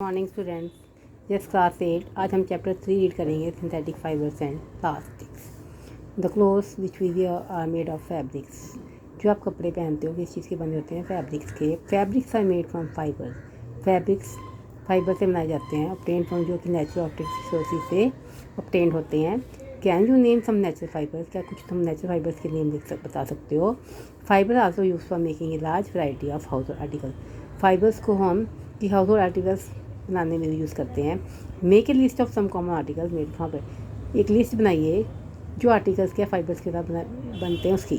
Morning students, just class 8। आज हम chapter 3 read करेंगे, synthetic fibres and plastics. The clothes which we wear are made of fabrics. जो आप कपड़े पहनते हो किस चीज़ के बने होते हैं? फैब्रिक्स के। Fabrics are made from fibre. Fabrics fibre से बनाए जाते हैं, ऑब्टेन फ्रॉम, जो कि नेचुरल रिसोर्सेज से ऑब्टेन होते हैं। Can you name some natural fibres? क्या कुछ तुम नेचुरल फाइबर्स के नेम बता सकते हो? Fibre also use for making a large variety of house hold article. Fibres को हम कि हाउस होल्ड आर्टिकल्स बनाने में यूज़ करते हैं। Make a list of some common articles made from. एक लिस्ट बनाइए जो आर्टिकल्स क्या फाइबर्स के साथ बनते हैं उसकी।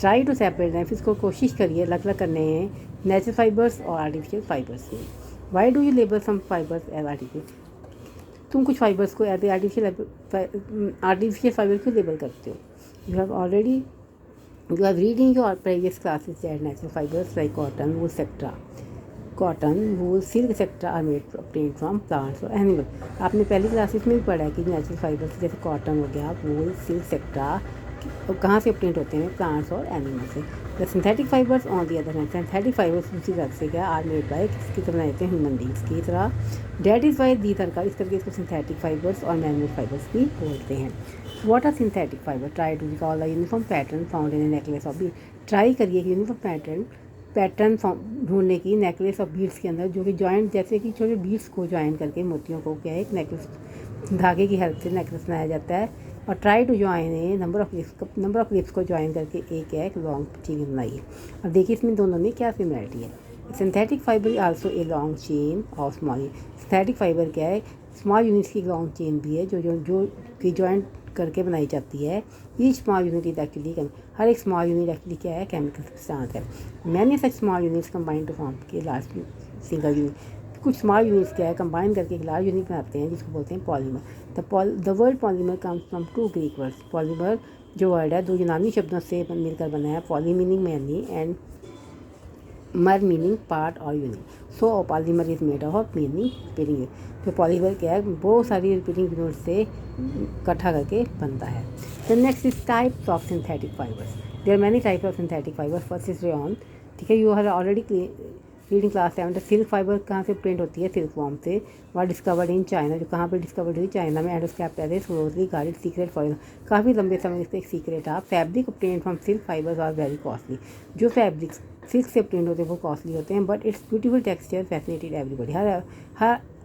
Try to separate them. इसको कोशिश करिए अलग अलग करने हैं नेचुरल फाइबर्स और आर्टिफिशियल फाइबर्स के। Why do you label some fibres as artificial? तुम कुछ फाइबर्स को एज आर्टिफिशियल फाइबर क्यों लेबल करते हो? You have read in your previous classes that natural fibres like cotton, wool etcetera, cotton, wool, silk etcetera are made obtain from plants और animal. आपने पहली classes में भी पढ़ा है कि नेचुरल फाइबर्स जैसे कॉटन हो गया, वूल, सिल्क एक्सेट्रा कहाँ से ऑब्टेन होते हैं? प्लांट्स और एनिमल से। The synthetic fibres on the other hand, synthetic fibres दूसरी तरफ से क्या आर मेड बाय किसकी तरह बनाते हैं? ह्यूमन बींग्स की तरह। डैट इज़ वाई दी तरह इस करके इसको सिंथेटिक फाइबर्स और मैन मेड फाइबर्स भी बोलते हैं। What are synthetic fibre? Try to recall the uniform pattern found in a necklace of bead. Try करिए कि यूनिफॉर्म पैटर्न ढूंढने की नेकलेस ऑफ बीड्स के अंदर, जो कि जॉइंट जैसे कि छोटे बीड्स को ज्वाइन करके मोतियों को क्या है एक नेकलेस, धागे की हेल्प से नेकलेस बनाया जाता है। और try to join a number of clips को ज्वाइन करके एक लॉन्ग चेन बनाइए। अब देखिए इसमें दोनों में क्या सिमिलरिटी है। Synthetic fibre also a long chain of small. Synthetic fibre क्या है? स्मॉल यूनिट्स की लॉन्ग चेन भी है जो कि ज्वाइंट करके बनाई जाती है। Each small unit is actually, हर एक स्मॉल यूनिट एक्चुअली क्या है? केमिकल सब्सटेंस है। Many such small units combine to form के लार्ज सिंगल यूनिट। कुछ स्मॉल यूनिट्स क्या है? कंबाइन करके एक लार्ज यूनिट बनाते हैं जिसको बोलते हैं polymer. The word polymer comes from two Greek words. Polymer जो वर्ड है दो यूनानी शब्दों से मिलकर बना है। Poly meaning many and mer meaning part और unit. So polymer is made of meaning repeating. तो पॉलीमर क्या है? बहुत सारी रिपीटिंग यूनिट से इकट्ठा करके बनता है। The next is types of synthetic fibres. There are many types of synthetic fibres. First is rayon. ठीक है, you have already reading class 7। Silk fibre कहाँ से प्रिंट होती है? सिल्क वॉर्म से। वॉट डिस्कवर्ड इन चाइना, जो कहाँ पर डिस्कवर्ड हुई? चाइना में। एंड उसके क्लोजली गार्डेड सीक्रेट फॉर काफ़ी लंबे समय से एक सीक्रेट था। Fabric obtained from silk fibres are very costly. जो फैब्रिक्स सिल्क से प्रिंट होते हैं वो कॉस्टली होते हैं, but its beautiful texture fascinated everybody.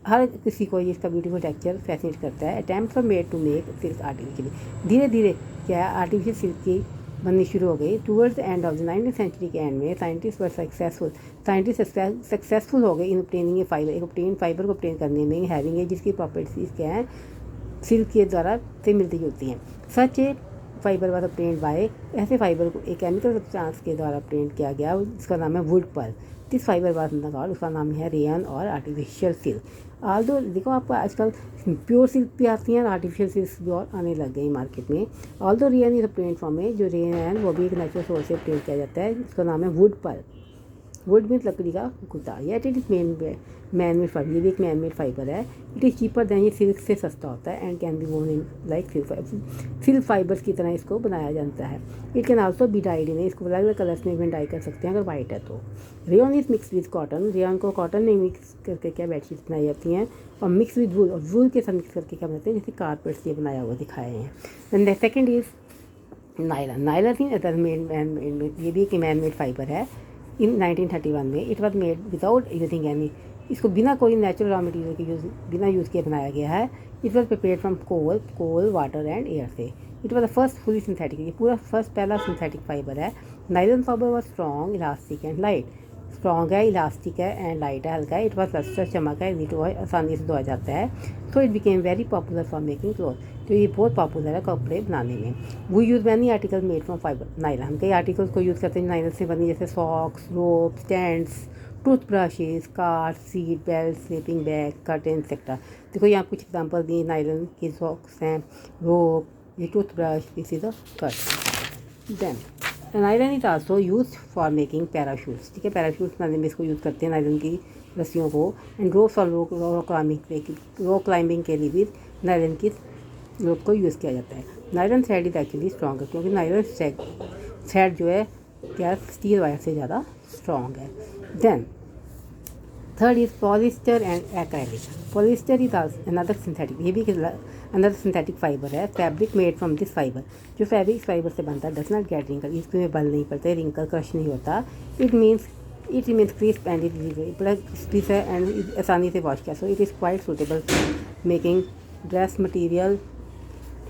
हर किसी को इसका ब्यूटीफुल टेक्सचर फैसिनेट करता है। Attempts were made to make silk artificially. धीरे धीरे क्या आर्टिफिशियल सिल्क की बननी शुरू हो गई। Towards the end of the 19th century के एंड में साइंटिस्ट सक्सेसफुल हो गए इन ऑब्टेनिंग ए फाइबर, एक ऑब्टेन फाइबर को ऑब्टेन करने में, हैविंग ए जिसकी प्रॉपर्टीज क्या है? सिल्क के द्वारा से मिलती जुलती हैं। सच ए फाइबर वाज ऑब्टेन्ड बाय, ऐसे फाइबर को एक केमिकल सब्सटेंस के द्वारा ऑब्टेन्ड किया गया जिसका नाम है wood pearl. This fibre was called, उसका नाम है रेयन और आर्टिफिशियल सिल्क। आल्दो देखो आपको आजकल प्योर सिल्क भी आती हैं और आर्टिफिशियल सिल्क भी और आने लग गई मार्केट में। Although rayon is obtained from a, जो रेयन है वो भी एक नेचुरल सोर्स से ऑब्टेन किया जाता है जिसका नाम है वुड पर्ल। वुड मीन्स लकड़ी का कुत्ता। Yet it is man made fibre, ये भी एक मैन मेड फाइबर है। इट इज़ चीपर दैन, ये सिल्क से सस्ता होता है। एंड कैन बी वोन इन लाइक सिल्क फाइबर्स की तरह इसको बनाया जाता है। It can also be died in, इसको अलग अलग कलर्स में भी डाई कर सकते हैं अगर वाइट है तो। Rayon is mix with cotton, rayon को कॉटन में मिक्स करके क्या बेडशीट्स बनाई जाती हैं। और मिक्स विद वूल, और वूल के साथ मिक्स करके क्या बनाते हैं? जैसे कारपेट्स ये बनाया हुआ दिखाए हैं। Then the second is nylon. Nylon in other made, ये भी एक मैन मेड फाइबर है। इन 1931 में it was made without using any, इसको बिना कोई नेचुरल रॉ मटेरियल के बिना यूज़ किए बनाया गया है। It was prepared from coal, water and air से। It was the first fully synthetic, ये पूरा पहला सिंथेटिक फाइबर है। Nylon fibre was strong, elastic and light. Strong है, इलास्टिक है एंड लाइट है, हल्का है। इट वॉज लस्टर, चमक है, नीट है, आसानी से धोया जाता है। So it became very popular for making cloth, तो ये बहुत पॉपुलर है कपड़े बनाने में। वो use many article made from fibre nylon. हम कई आर्टिकल्स को यूज़ करते हैं नायलन से बनी, जैसे socks, rope, stands, toothbrushes, card, seat belt, sleeping bag, curtain etcetera. देखो यहाँ कुछ एग्जांपल दिए, नायलन के सॉक्स हैं, रोप, ये toothbrush, this is a cut. Then nylon is also use for making parachutes. ठीक है, पैराशूट्स बनाने में इसको यूज़ करते हैं नायलन की रस्सियों को। एंड रोप्स और रॉक क्लाइंबिंग के लिए भी नायलन की रोप को यूज़ किया जाता है। Nylon thread is actually strong, क्योंकि नायलन थ्रेड जो है क्या स्टील वायर से ज़्यादा स्ट्रॉन्ग है। Then third is polyester and acrylic. Polyester is another synthetic, ये भी अनदर सिंथेटिक फाइबर है, fabric made from this fibre. जो फैब्रिक इस फाइबर से बनता है डज नॉट गेट रिंकल, इसमें बल नहीं पड़ते, रिंकल क्रश नहीं होता। It means crisp and it बड़ा क्रिस्प है एंड आसानी से वॉश किया। So it is quite suitable making dress material.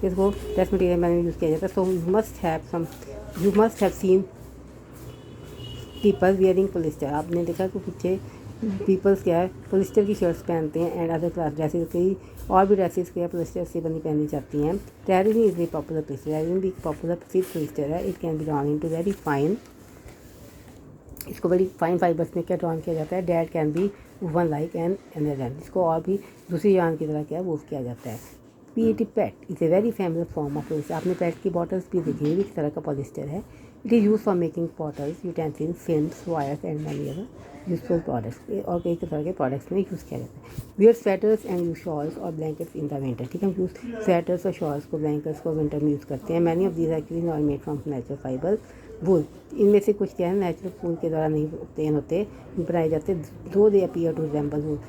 इसको ड्रेस मटीरियल में यूज़ किया जाता है। So you must have seen people wearing polyester. आपने देखा कि पीछे पीपल्स क्या है पोलिस्टर की शर्ट्स पहनते हैं एंड अदर क्लास ड्रेसेस की और भी ड्रेसेस क्या पोलिस्टर से बनी पहनी जाती हैं। टेरिन इज ए पॉपुलर पीस, टेरिन भी पॉपुलर पीस पोलिस्टर है। It can be drawn into very fine, इसको बड़ी फाइन फाइबर्स में क्या ड्रॉन किया जाता है। That can be one like and anagen, इसको और भी दूसरी जान की तरह क्या वो किया जाता है। PET PAT is a very famous form of polyester. आपने पैट की बॉटल्स भी देखी है, भी किस तरह का पॉलिस्टर है। It is use for making bottles, utensils, films, wires and many other useful products, और कई तरह के प्रोडक्ट्स में यूज़ किया जाता है। Wear sweaters and use shawls और ब्लैंकेट्स इन द विंटर, ठीक है। हम यूज स्वेटर्स और शॉल्स को, ब्लैंकेट्स को विंटर में यूज़ करते हैं। Many of these actually not made from natural fibre wool. इनमें से कुछ क्या है नेचुरल वूल के द्वारा नहीं obtain होते, बनाए जाते। दो दे अपीयर टू रिजेंबल वूल,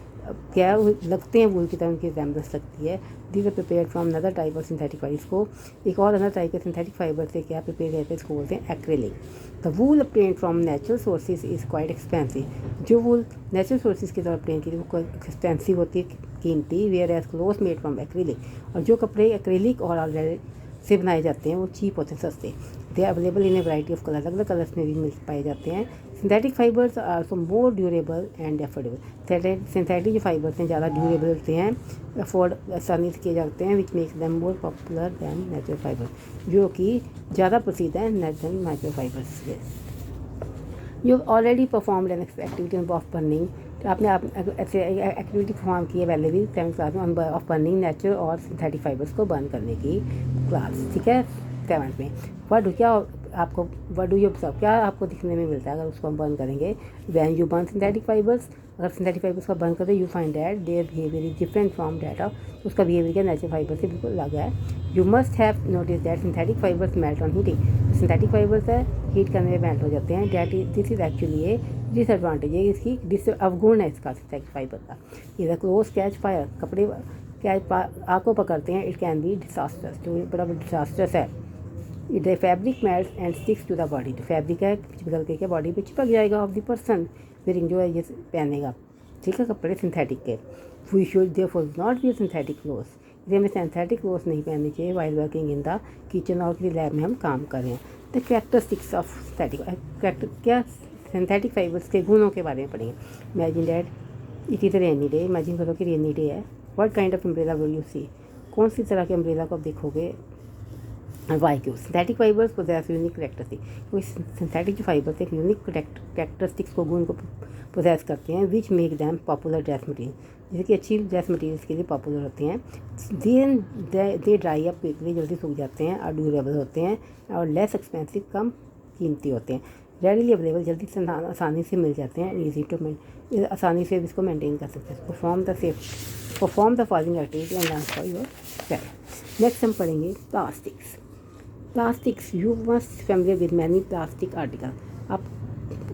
क्या है वो लगते हैं वूल की तरह, उनकी रिजेंबलेंस लगती है। These are prepared from another type of synthetic fibre. इसको एक और अनदर टाइप के सिंथेटिक फाइबर से क्या प्रिपेयर करते हैं, इसको बोलते हैं acrylic. The wool obtained from natural sources is quite expensive. जो वूल नेचुरल सोर्सेज के द्वारा obtain की वो एक्सपेंसिव होती है, कीमती। Whereas cloth made from acrylic, और जो कपड़े एक्रेलिक और ऑलरेडी से बनाए जाते हैं वो चीप होते हैं, सस्ते। They available in a variety of colour, अलग अलग कलर्स में भी मिल पाए जाते हैं। Synthetic fibres are also more durable and affordable. Synthetic जो फाइबर्स हैं ज़्यादा ड्यूरेबल होते हैं, अफोर्ड आसानी से किए जाते हैं। Which makes them more popular than natural fibre, जो कि ज़्यादा प्रसिद्ध है नेचुरल फाइबर्स से। You already performed an activity of burning, तो आपने ऐसे एक्टिविटी परफॉर्म की है पहले भी 7th क्लास में, ऑफ बर्निंग नेचुरल और सिंथेटिक फाइबर्स को बर्न करने की क्लास, ठीक है 7th में। वट डू यू ऑब्जर्व, क्या आपको दिखने में मिलता है अगर उसको हम बर्न करेंगे। When you burn synthetic fibres, अगर सिंथेटिक फाइबर्स का बर्न करते you find that their behaviour is different from that of, उसका बिहेवियर क्या नेचुरल फाइबर से बिल्कुल अलग है। You must have notice that synthetic fibres melt on heating, synthetic fibres है हीट करने में मेल्ट हो जाते हैं। That is this is actually A disadvantage, ये इसकी अवगुण है इसका सिंथेटिक फाइबर का। इधर क्लोज कैच फायर, कपड़े कैच आग को पकड़ते हैं। इट कैन बी डिजास्टर्स, जो बड़ा डिजास्टर्स है। It the fabric melt and sticks to the body, जो फैब्रिक है पिघल के क्या बॉडी पे चिपक जाएगा ऑफ द पर्सन वेयरिंग, जो है ये पहनेगा, ठीक है कपड़े सिंथेटिक के। We should therefore not wear synthetic clothes, इसलिए हमें सिंथेटिक क्लोथ्स नहीं पहनने चाहिए while working in the kitchen और किसी लैब में हम काम कर रहे हैं। द कैरेक्टरिस्टिक्स ऑफ सिंथेटिक, क्या सिंथेटिक फाइबर्स के गुणों के बारे में पढ़ेंगे। Imagine that it is a rainy day, imagine करो कि रेनी डे है। What kind of umbrella will you see, कौन सी तरह के अम्ब्रेला को आप देखोगे। वाई क्यों synthetic fibres possess unique characteristic, क्योंकि सिंथेटिक जो फाइबर्स एक यूनिक करेक्टरिस्टिक्स को गुण को पोजेस करते हैं। Which make them popular dress material, जैसे कि अच्छी ड्रेस मटीरियल्स के लिए पॉपुलर होते हैं। Then they dry up quickly, जल्दी सूख जाते हैं, और ड्यूरेबल होते हैं, और लेस एक्सपेंसिव, कम कीमती होते हैं। रेडिली अवेलेबल, जल्दी से आसानी से मिल जाते हैं। ईजी टू आसानी से इसको मेंटेन कर सकते हैं। Perform the following activity and learn for your self. Next हम पढ़ेंगे plastics. You must familiar with many plastic article, आप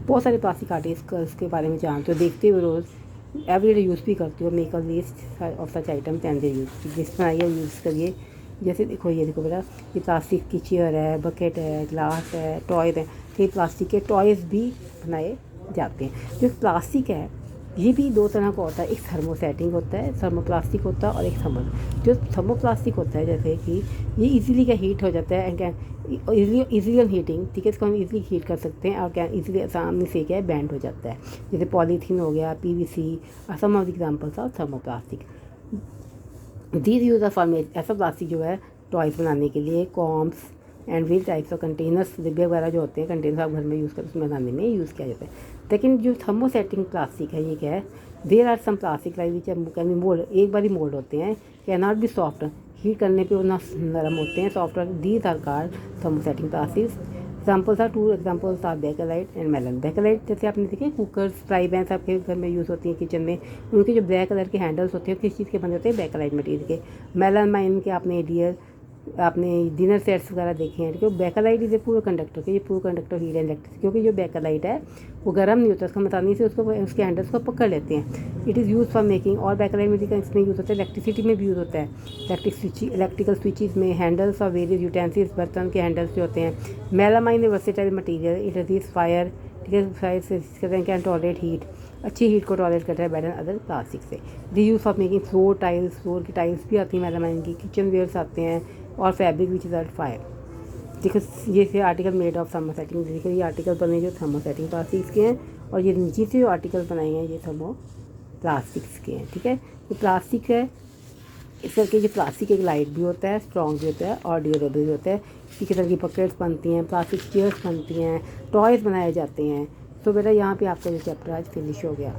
बहुत सारे प्लास्टिक आर्टिकल्स के बारे में जानते हो, देखते हो रोज़, एवरीडे यूज़ भी करते हो। Make a list of such items and they use, list बनाइए यूज़ करिए। जैसे देखो ये देखो बेटा, ये प्लास्टिक की चेयर है, बकेट है, ग्लास है, टॉयज़ हैं, तो ये प्लास्टिक के टॉयज़ भी बनाए जाते हैं। जो प्लास्टिक है ये भी दो तरह का होता है, एक थर्मोसेटिंग होता है, थर्मोप्लास्टिक होता है, और एक जो थर्मोप्लास्टिक होता है जैसे कि ये इजीली क्या हीट हो जाता है, एंड इजीली हीटिंग, ठीक है, इसको हम इजीली हीट कर सकते हैं, और क्या इजीली सामने से क्या है बैंड हो जाता है। जैसे पॉलीथीन हो गया, PVC, some of the examples of thermoplastic. These use of format, ऐसा प्लास्टिक जो है टॉयज़ बनाने के लिए, combs and wheel types of containers, डिब्बे वगैरह जो होते हैं, कंटेनर्स आप घर में यूज़ करते हैं, उसमें बनाने में यूज़ किया जाता है। लेकिन जो थर्मोसेटिंग प्लास्टिक है ये क्या है, there are some plastic like which can be mould, एक बार ही मोल्ड होते हैं, can not be soft, heat करने पे वो ना नरम होते हैं, soft. These are called thermosetting plastics. Examples are, 2 examples are bakelite and melamine. Bakelite जैसे आपने देखे कुकर्स, फ्राई पैन्स आपके घर में यूज़ होती हैं किचन में, उनके जो ब्लैक कलर के हैंडल्स होते हैं किस चीज़ के बने होते हैं, बेकेलाइट मटीरियल के। मेलन माइन के आपने डियर आपने डिनर सेट्स वगैरह देखे हैं, ठीक है। बेकेलाइट इज़ ए पूर कंडक्टर, ये पूर कंडक्टर हीट एंड इलेक्ट्रिसिटी, क्योंकि जो बेकेलाइट है वो गर्म नहीं होता, उसका आसानी से उसको उसके हैंडल्स को पकड़ लेते हैं। It is use for making, और बेकेलाइट में इसमें यूज़ होता है, इलेक्ट्रिसिटी में भी यूज़ होता है। इलेक्ट्रिकल स्विचेस में हैंडल्स और वेरियस यूटेंसिल्स, बर्तन के हैंडल्स जो होते हैं। Melamine a versatile material, it resist fire, ठीक है, फायर से कैन टॉलरेट हीट, अच्छी हीट को टॉलरेट करता है बेटर अदर प्लास्टिक से। The use of making floor tiles, floor की टाइल्स भी आती हैं मेलामाइन की, किचन वेयर्स आते हैं, और fabric which is at fire. देखो ये से आर्टिकल मेड ऑफ थर्मोसेटिंग, देखो ये आर्टिकल बने जो थर्मोसेटिंग प्लास्टिक्स के हैं, और ये नीचे से जो आर्टिकल बनाए हैं ये थर्मो प्लास्टिक्स के हैं, ठीक है। तो प्लास्टिक है, इस करके जो प्लास्टिक एक लाइट भी होता है, स्ट्रॉन्ग भी होता है, और ड्यूरेबल भी होता है। इसी तरह की पॉकेट्स बनती हैं, प्लास्टिक चेयर्स बनती हैं, टॉयज़ बनाए जाते हैं। तो बेटा यहाँ पे आपका जो चैप्टर आज फिनिश हो गया।